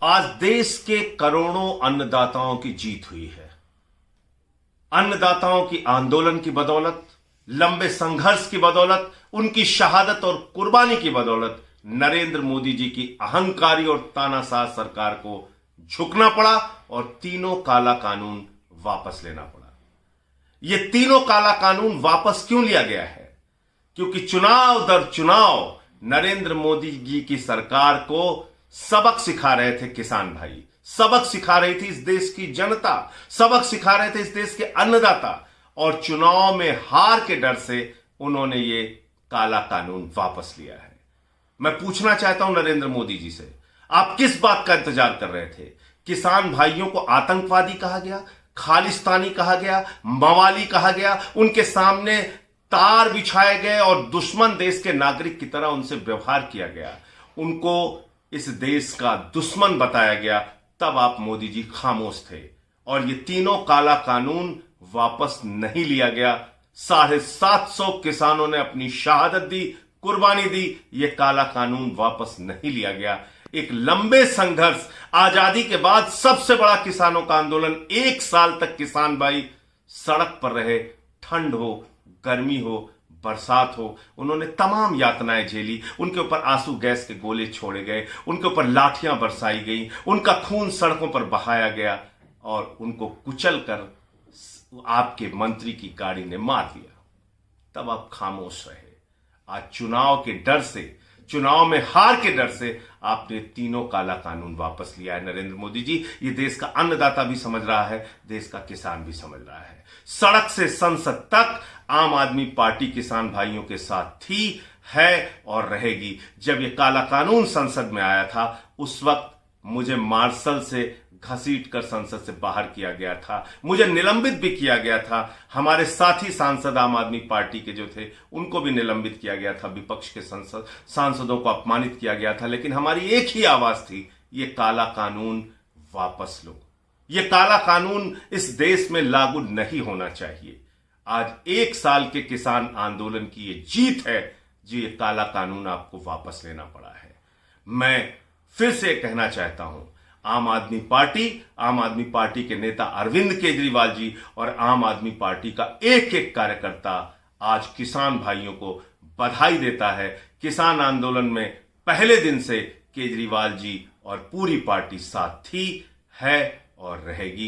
आज देश के करोड़ों अन्नदाताओं की जीत हुई है। अन्नदाताओं की आंदोलन की बदौलत, लंबे संघर्ष की बदौलत, उनकी शहादत और कुर्बानी की बदौलत नरेंद्र मोदी जी की अहंकारी और तानाशाह सरकार को झुकना पड़ा और तीनों काला कानून वापस लेना पड़ा। ये तीनों काला कानून वापस क्यों लिया गया है? क्योंकि चुनाव दर चुनाव नरेंद्र मोदी जी की सरकार को सबक सिखा रहे थे किसान भाई, सबक सिखा रही थी इस देश की जनता, सबक सिखा रहे थे इस देश के अन्नदाता, और चुनाव में हार के डर से उन्होंने ये काला कानून वापस लिया है। मैं पूछना चाहता हूं नरेंद्र मोदी जी से, आप किस बात का इंतजार कर रहे थे? किसान भाइयों को आतंकवादी कहा गया, खालिस्तानी कहा गया, मवाली कहा गया, उनके सामने तार बिछाए गए और दुश्मन देश के नागरिक की तरह उनसे व्यवहार किया गया, उनको इस देश का दुश्मन बताया गया। तब आप मोदी जी खामोश थे और ये तीनों काला कानून वापस नहीं लिया गया। 750 किसानों ने अपनी शहादत दी, कुर्बानी दी, ये काला कानून वापस नहीं लिया गया। एक लंबे संघर्ष, आजादी के बाद सबसे बड़ा किसानों का आंदोलन, 1 साल तक किसान भाई सड़क पर रहे, ठंड हो, गर्मी हो, बरसात हो, उन्होंने तमाम यातनाएं झेली। उनके ऊपर आंसू गैस के गोले छोड़े गए, उनके ऊपर लाठियां बरसाई गई, उनका खून सड़कों पर बहाया गया और उनको कुचल कर आपके मंत्री की गाड़ी ने मार दिया। तब आप खामोश रहे। आज चुनाव के डर से, चुनाव में हार के डर से आपने तीनों काला कानून वापस लिया है। नरेंद्र मोदी जी, ये देश का अन्नदाता भी समझ रहा है, देश का किसान भी समझ रहा है। सड़क से संसद तक आम आदमी पार्टी किसान भाइयों के साथ थी, है और रहेगी। जब ये काला कानून संसद में आया था, उस वक्त मुझे मार्शल से घसीट कर संसद से बाहर किया गया था, मुझे निलंबित भी किया गया था। हमारे साथी सांसद आम आदमी पार्टी के जो थे, उनको भी निलंबित किया गया था, विपक्ष के सांसदों को अपमानित किया गया था। लेकिन हमारी एक ही आवाज थी, ये काला कानून वापस लो, ये काला कानून इस देश में लागू नहीं होना चाहिए। आज 1 साल के किसान आंदोलन की ये जीत है जो ये काला कानून आपको वापस लेना पड़ा है। मैं फिर से कहना चाहता हूं, आम आदमी पार्टी के नेता अरविंद केजरीवाल जी और आम आदमी पार्टी का एक एक कार्यकर्ता आज किसान भाइयों को बधाई देता है। किसान आंदोलन में पहले दिन से केजरीवाल जी और पूरी पार्टी साथ थी, है और रहेगी।